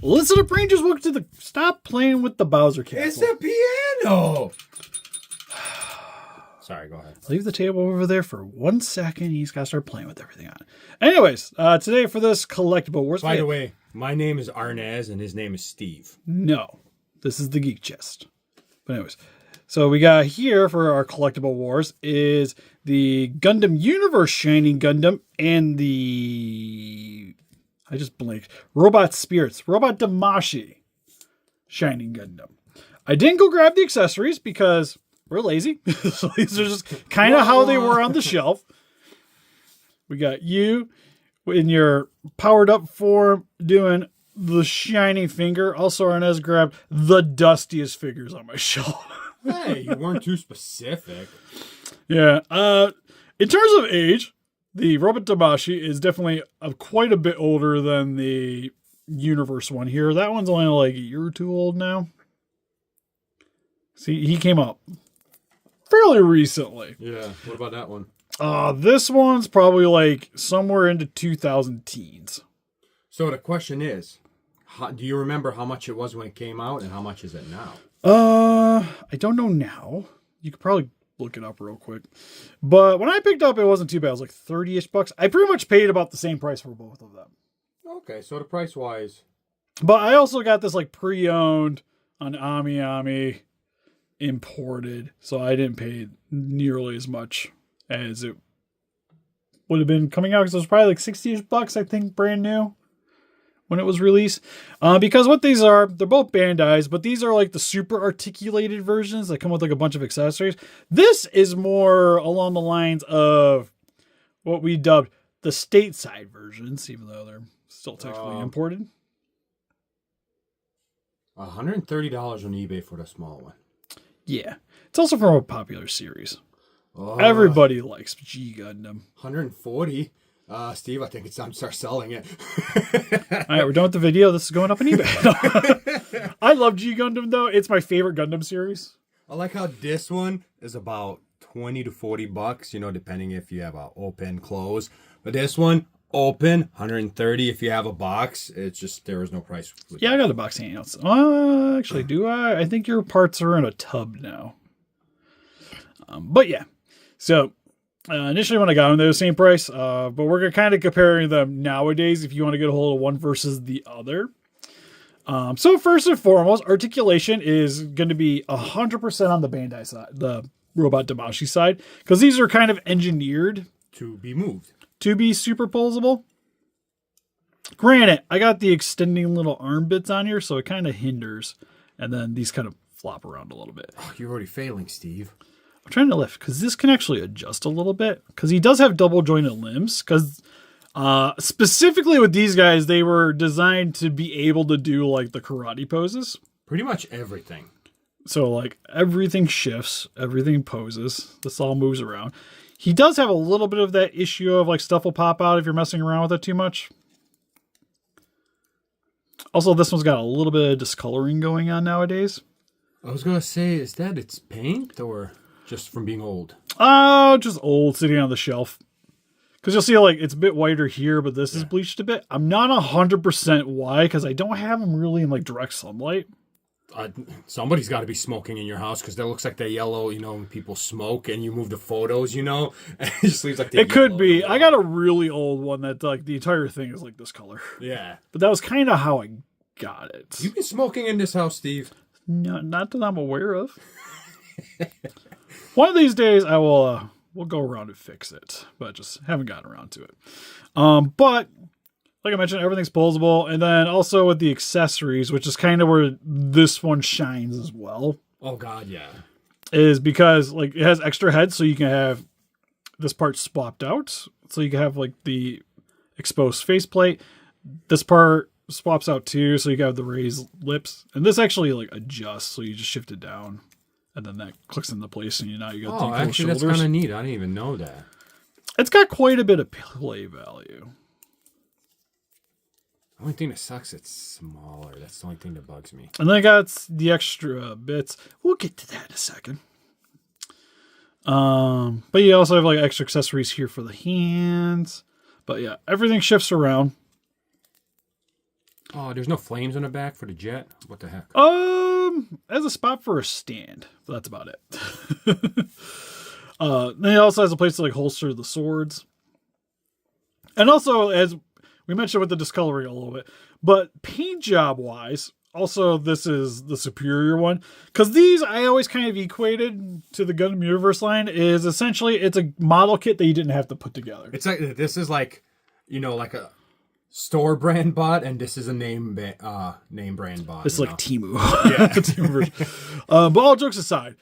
Listen up, Rangers. Welcome to the... Stop playing with the Bowser Castle. It's a piano. Sorry, go ahead. Leave the table over there for 1 second. He's got to start playing with everything on it. Anyways, today for this collectible... By the way, my name is Arnes and his name is Steve. No, this is the Geek Chest. But anyways, so we got here for our collectible wars is the Gundam Universe Shining Gundam and the... I just blinked. Robot Spirits. Robot Damashi Shining Gundam. I didn't go grab the accessories because we're lazy. So these are just kind of how they were on the shelf. We got you in your powered up form doing the shining finger. Also, Arnes grabbed the dustiest figures on my shelf. Hey, you weren't too specific. Yeah. In terms of age, the Robot Damashi is definitely quite a bit older than the Universe one here. That one's only like a year or two old now. See, he came up fairly recently. Yeah. What about that one? This one's probably like somewhere into 2000 teens. So the question is, do you remember how much it was when it came out and how much is it now? I don't know now. You could probably look it up real quick. But when I picked up, it wasn't too bad. It was like 30-ish bucks. I pretty much paid about the same price for both of them. Okay, so the price-wise. But I also got this like pre-owned on Ami imported. So I didn't pay nearly as much as it would have been coming out. Because it was probably like 60-ish bucks, I think, brand new when it was released. Because what these are, they're both Bandai's, but these are like the super articulated versions that come with like a bunch of accessories. This is more along the lines of what we dubbed the stateside versions, even though they're still technically imported. $130 on eBay for the small one. Yeah. It's also from a popular series. Everybody likes G Gundam. 140. Steve, I think it's time to start selling it. All right, we're done with the video. This is going up on eBay. I love G Gundam, though. It's my favorite Gundam series. I like how this one is about 20 to 40 bucks, you know, depending if you have a open, close. But this one, open, 130 if you have a box. It's just, there is no price. Yeah, I got a box hangouts. Actually, do I? I think your parts are in a tub now. But yeah, so... initially when I got them, they were the same price, but we're kind of comparing them nowadays if you want to get a hold of one versus the other. So first and foremost, articulation is going to be 100% on the Bandai side, the Robot Damashi side, because these are kind of engineered to be moved, to be superposable. Granted, I got the extending little arm bits on here, so it kind of hinders, and then these kind of flop around a little bit. Oh, you're already failing, Steve. I'm trying to lift because this can actually adjust a little bit because he does have double jointed limbs because specifically with these guys, they were designed to be able to do like the karate poses. Pretty much everything. So like everything shifts, everything poses. This all moves around. He does have a little bit of that issue of like stuff will pop out if you're messing around with it too much. Also, this one's got a little bit of discoloring going on nowadays. I was going to say, is that its paint or... just from being old? Just old, sitting on the shelf. Because you'll see, like, it's a bit whiter here, but this is bleached a bit. I'm not 100% why, because I don't have them really in, like, direct sunlight. Somebody's got to be smoking in your house, because that looks like the yellow, you know, when people smoke, and you move the photos, you know? And it just leaves, like, the It could be. I got a really old one that, like, the entire thing is, like, this color. Yeah. But that was kind of how I got it. You've been smoking in this house, Steve? No, not that I'm aware of. One of these days, I will we'll go around and fix it, but just haven't gotten around to it. But like I mentioned, everything's posable, and then also with the accessories, which is kind of where this one shines as well. Oh God, yeah, is because like it has extra heads, so you can have this part swapped out, so you can have like the exposed faceplate. This part swaps out too, so you can have the raised lips, and this actually like adjusts, so you just shift it down. And then that clicks into place, and now you got the cool actually, shoulders. That's kind of neat. I didn't even know that. It's got quite a bit of play value. The only thing that sucks, it's smaller. That's the only thing that bugs me. And then I got the extra bits. We'll get to that in a second. But you also have like extra accessories here for the hands. But yeah, everything shifts around. Oh, there's no flames on the back for the jet? What the heck? As a spot for a stand. That's about it. Then it also has a place to like holster the swords. And also, as we mentioned with the discoloring a little bit, but paint job wise, also this is the superior one. Because these I always kind of equated to the Gundam Universe line is essentially it's a model kit that you didn't have to put together. It's like this is like, you know, like a store brand bot, and this is a name brand bot. It's like Temu. Yeah. Temu but all jokes aside,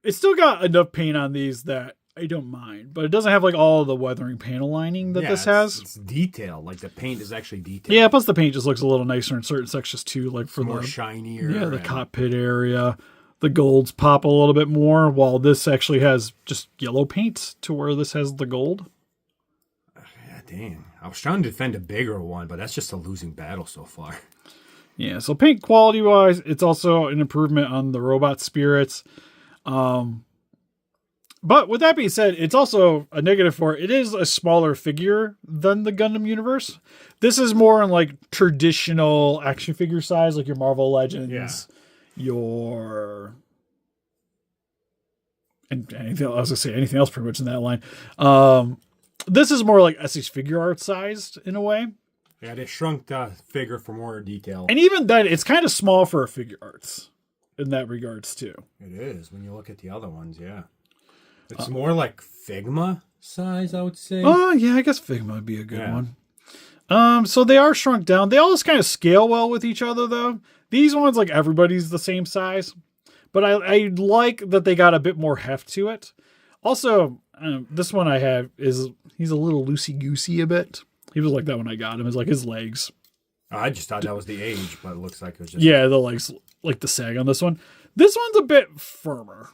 it's still got enough paint on these that I don't mind, but it doesn't have like all the weathering panel lining that this has. It's detailed. Like the paint is actually detailed. Yeah, plus the paint just looks a little nicer in certain sections too, like for more the shinier. Yeah, the cockpit area. The golds pop a little bit more, while this actually has just yellow paint to where this has the gold. Yeah, dang. I was trying to defend a bigger one, but that's just a losing battle so far. Yeah, so paint quality wise, it's also an improvement on the robot spirits. But with that being said, it's also a negative for it is a smaller figure than the Gundam universe. This is more in like traditional action figure size, like your Marvel Legends, and anything else. I was gonna say anything else pretty much in that line. This is more like Essie's figure art sized in a way. Yeah, they shrunk the figure for more detail. And even then, it's kind of small for a figure arts in that regards too. It is when you look at the other ones, yeah. It's more like Figma size, I would say. Oh, yeah, I guess Figma would be a good one. So they are shrunk down. They all just kind of scale well with each other, though. These ones, like, everybody's the same size. But I like that they got a bit more heft to it. Also, this one I have he's a little loosey-goosey a bit. He was like that when I got him. It's like his legs. I just thought that was the age, but it looks like it was just... Yeah, the legs, like the sag on this one. This one's a bit firmer,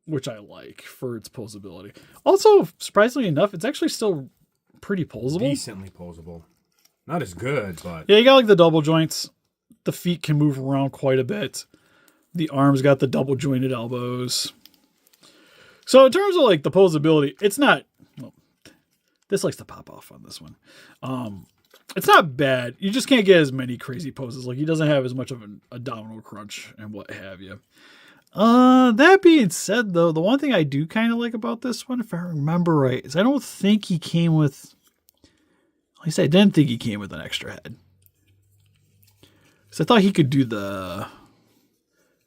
which I like for its posability. Also, surprisingly enough, it's actually still pretty posable. Decently posable. Not as good, but... Yeah, you got like the double joints. The feet can move around quite a bit. The arms got the double jointed elbows. So in terms of like the posability, it's not... Well, this likes to pop off on this one. It's not bad. You just can't get as many crazy poses. Like he doesn't have as much of an abdominal crunch and what have you. That being said, though, the one thing I do kind of like about this one, if I remember right, is I don't think he came with... At least I didn't think he came with an extra head. Because I thought he could do the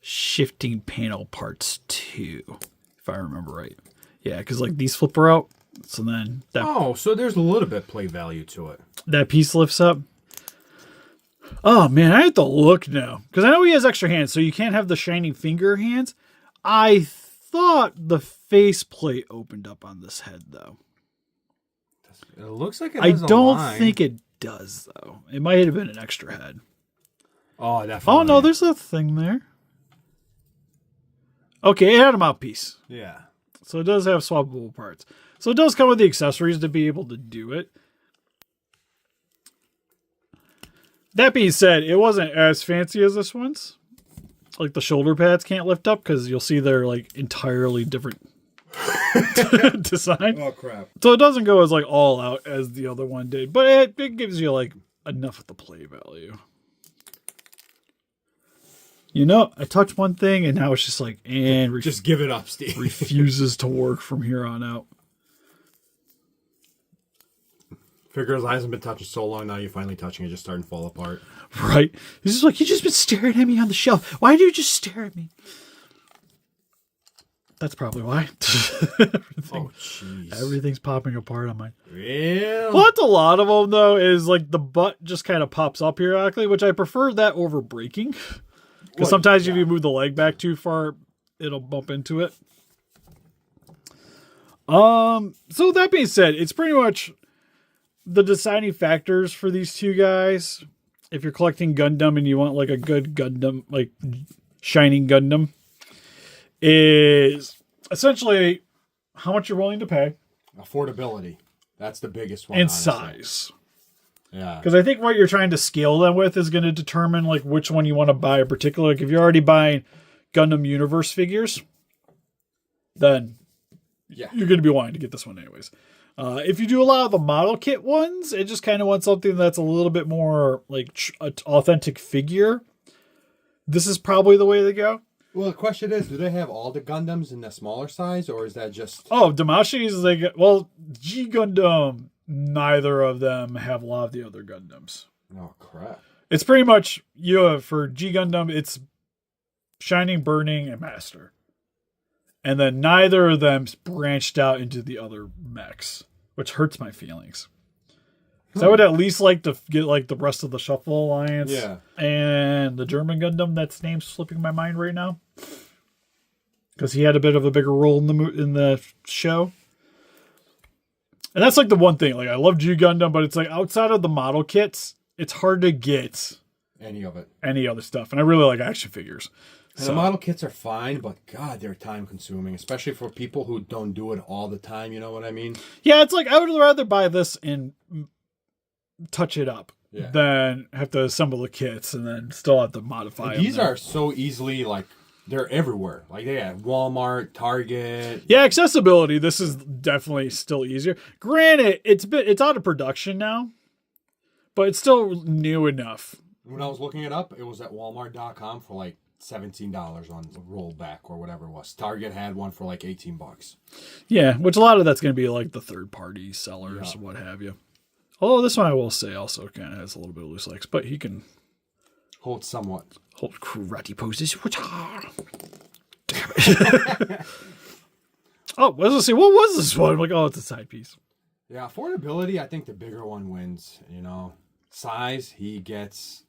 shifting panel parts too, if I remember right. Yeah, because like these flip her out. So then that... Oh, so there's a little bit play value to it. That piece lifts up. Oh, man, I have to look now. Because I know he has extra hands, so you can't have the shining finger hands. I thought the faceplate opened up on this head, though. It looks like it I has don't line. think it does, though. It might have been an extra head. Oh, definitely. Oh, no, there's a thing there. Okay, it had a mouthpiece. Yeah. So it does have swappable parts. So it does come with the accessories to be able to do it. That being said, it wasn't as fancy as this one's. Like the shoulder pads can't lift up because you'll see they're like entirely different design. Oh, crap. So it doesn't go as like all out as the other one did, but it gives you like enough of the play value. You know, I touched one thing and now it's just like, and just give it up, Steve. refuses to work from here on out. Figures I hasn't been touching so long, now you're finally touching it, just starting to fall apart. Right. He's just like, you just been staring at me on the shelf. Why do you just stare at me? That's probably why. Oh, jeez. Everything's popping apart on mine. Yeah. Well, that's a lot of them, though, is like the butt just kind of pops up periodically, which I prefer that over breaking. Because sometimes if you move the leg back too far, it'll bump into it. So that being said, it's pretty much the deciding factors for these two guys. If you're collecting Gundam and you want like a good Gundam, like Shining Gundam, is essentially how much you're willing to pay. Affordability. That's the biggest one. And honestly. size. Yeah. Because I think what you're trying to scale them with is going to determine like which one you want to buy in particular. Like if you're already buying Gundam Universe figures, then you're going to be wanting to get this one anyways. If you do a lot of the model kit ones, it just kind of wants something that's a little bit more like an authentic figure. This is probably the way to go. Well, the question is, do they have all the Gundams in the smaller size, or is that just... Oh, Damashis, G Gundam, neither of them have a lot of the other Gundams. Oh, crap. It's pretty much, for G Gundam, it's Shining, Burning, and Master. And then neither of them's branched out into the other mechs, which hurts my feelings. So I would at least like to get like the rest of the Shuffle Alliance, and the German Gundam. That's name's slipping my mind right now, because he had a bit of a bigger role in the show. And that's like the one thing. Like, I love G Gundam, but it's like outside of the model kits, it's hard to get any of it, any other stuff. And I really like action figures. And the model kits are fine, but God, they're time consuming, especially for people who don't do it all the time. You know what I mean? Yeah, it's like I would rather buy this and touch it up than have to assemble the kits and then still have to modify them. These are so easily, like, they're everywhere. Like, they have Walmart, Target. Yeah, accessibility. This is definitely still easier. Granted, it's out of production now, but it's still new enough. When I was looking it up, it was at Walmart.com for like $17 on the rollback or whatever it was. Target had one for like $18. Yeah, which a lot of that's going to be like the third-party sellers, what have you. Although this one, I will say, also kind of has a little bit of loose legs, but he can hold karate poses. Damn it. Oh, let's see. What was this one? I'm like, oh, it's a side piece. Yeah, affordability, I think the bigger one wins, you know. Size, he gets...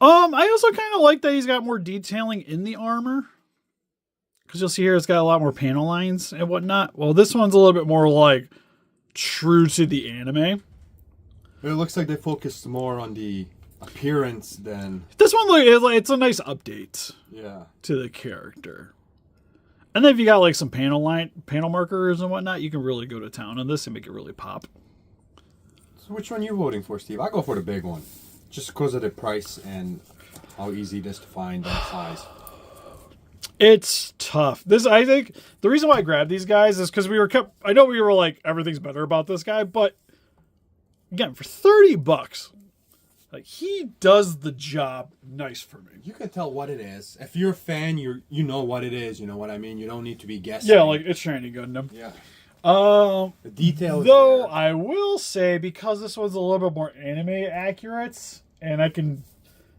I also kind of like that he's got more detailing in the armor. Because you'll see here it's got a lot more panel lines and whatnot. Well, this one's a little bit more like true to the anime. It looks like they focused more on the appearance than... This one, it's a nice update to the character. And then if you got like some panel markers and whatnot, you can really go to town on this and make it really pop. So which one are you voting for, Steve? I go for the big one. Just because of the price and how easy it is to find that size. It's tough. I think the reason why I grabbed these guys is because I know we were like, everything's better about this guy, but again, for $30, like, he does the job nice for me. You can tell what it is. If you're a fan, you know what it is. You know what I mean? You don't need to be guessing. Yeah, like, it's Shining Gundam. Yeah. The details. Though I will say, because this one's a little bit more anime accurate, and I can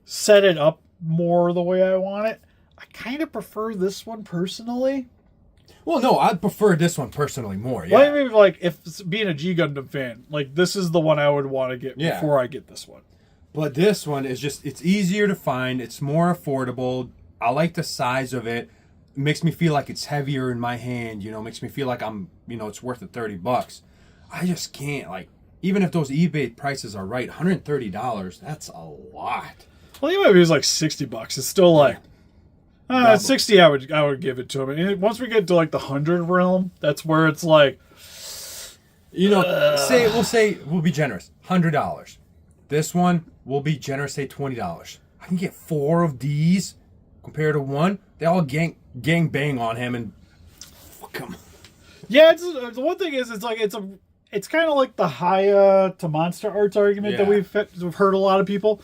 set it up more the way I want it, I kind of prefer this one personally. Well, no, I prefer this one personally more. Yeah. Well, I mean, like, if being a G Gundam fan, like, this is the one I would want to get before I get this one. But this one is just, it's easier to find. It's more affordable. I like the size of it. It makes me feel like it's heavier in my hand, you know, makes me feel like it's worth the $30. I just can't, like, even if those eBay prices are right, $130, that's a lot. Well, even if it was like $60, it's still like, 60 I would give it to him. And once we get to like the 100 realm, that's where it's like, you know, we'll be generous, $100. This one, we'll be generous, say $20. I can get 4 of these compared to one. They all gang bang on him and fuck him. Yeah, the one thing is, it's kind of like the Haya to Monster Arts argument that we've heard a lot of people,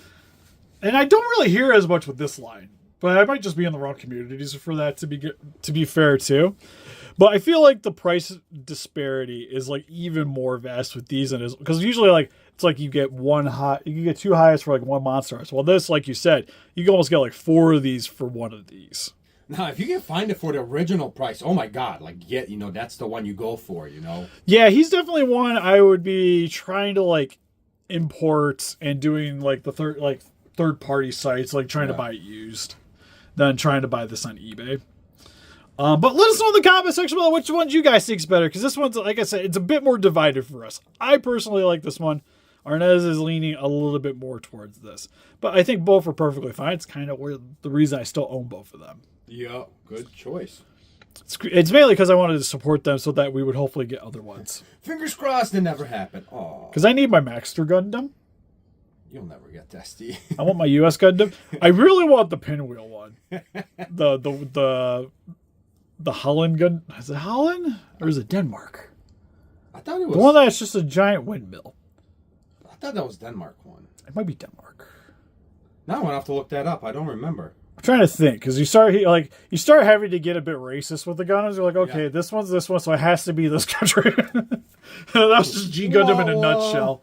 and I don't really hear as much with this line. But I might just be in the wrong communities for that to be fair too. But I feel like the price disparity is like even more vast with these than because usually like it's like you get you get 2 highs for like 1 Monster Arts. Well, this, like you said, you can almost get like 4 of these for 1 of these. Now, if you can find it for the original price, oh my God, like that's the one you go for, you know? Yeah, he's definitely one I would be trying to like import and doing like the third party sites, like trying to buy it used, than trying to buy this on eBay. But let us know in the comment section below which ones you guys think is better, because this one's, like I said, it's a bit more divided for us. I personally like this one. Arnes is leaning a little bit more towards this. But I think both are perfectly fine. It's kind of the reason I still own both of them. Yeah, good choice. It's mainly because I wanted to support them so that we would hopefully get other ones. Fingers crossed it never happened. Oh, because I need my Maxter Gundam. You'll never get that, Steve. I want my US Gundam. I really want the pinwheel one. The Holland Gundam. Is it Holland or is it Denmark? I I thought it was The one that's just a giant windmill. I thought that was Denmark one. It might be Denmark. Now I'm gonna have to look that up. I don't remember. I'm trying to think because you start having to get a bit racist with the Gundams. You're like, okay, this one's this one, so it has to be this country. That's just G Gundam in a nutshell.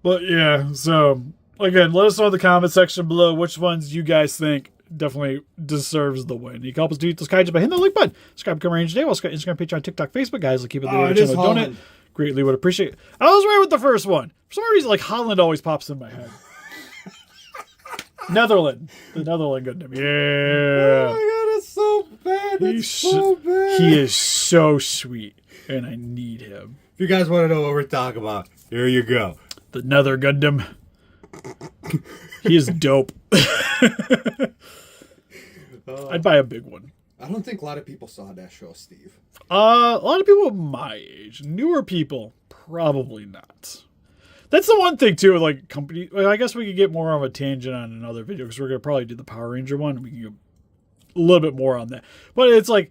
But yeah, so again, let us know in the comment section below which ones you guys think definitely deserves the win. You can help us do those kaiju by hitting the like button. Subscribe, become range today. Also got Instagram, Patreon, TikTok, Facebook, guys. Keep it the channel. Donate. Greatly would appreciate it. I was right with the first one. For some reason, like Holland always pops in my head. Netherlands. The Netherlands Gundam. Yeah. Oh my god, it's so bad. It's so bad. He is so sweet, and I need him. If you guys want to know what we're talking about, here you go. The Nether Gundam. He is dope. I'd buy a big one. I don't think a lot of people saw that show, Steve. A lot of people my age. Newer people, probably not. That's the one thing, too, like company. Well, I guess we could get more of a tangent on another video because we're going to probably do the Power Ranger one. We can go a little bit more on that. But it's like,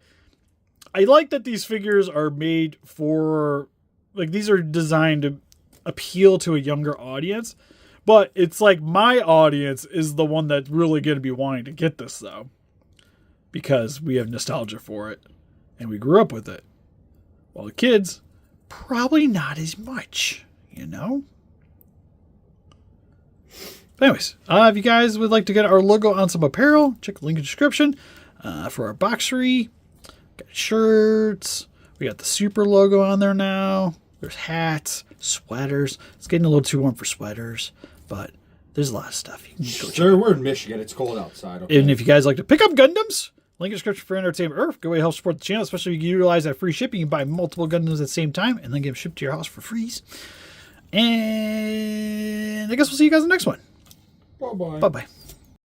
I like that these figures are made for, like, these are designed to appeal to a younger audience. But it's like my audience is the one that's really going to be wanting to get this, though. Because we have nostalgia for it. And we grew up with it. While the kids, probably not as much, you know? But anyways, if you guys would like to get our logo on some apparel, check the link in the description for our boxery. Got shirts. We got the Super logo on there now. There's hats, sweaters. It's getting a little too warm for sweaters, but there's a lot of stuff. You can go check. Sure, we're in Michigan. It's cold outside. Okay? And if you guys like to pick up Gundams, link in the description for Entertainment Earth. Go away, help support the channel, especially if you utilize that free shipping. You can buy multiple Gundams at the same time and then get them shipped to your house for free. And I guess we'll see you guys in the next one. Bye-bye. Bye-bye.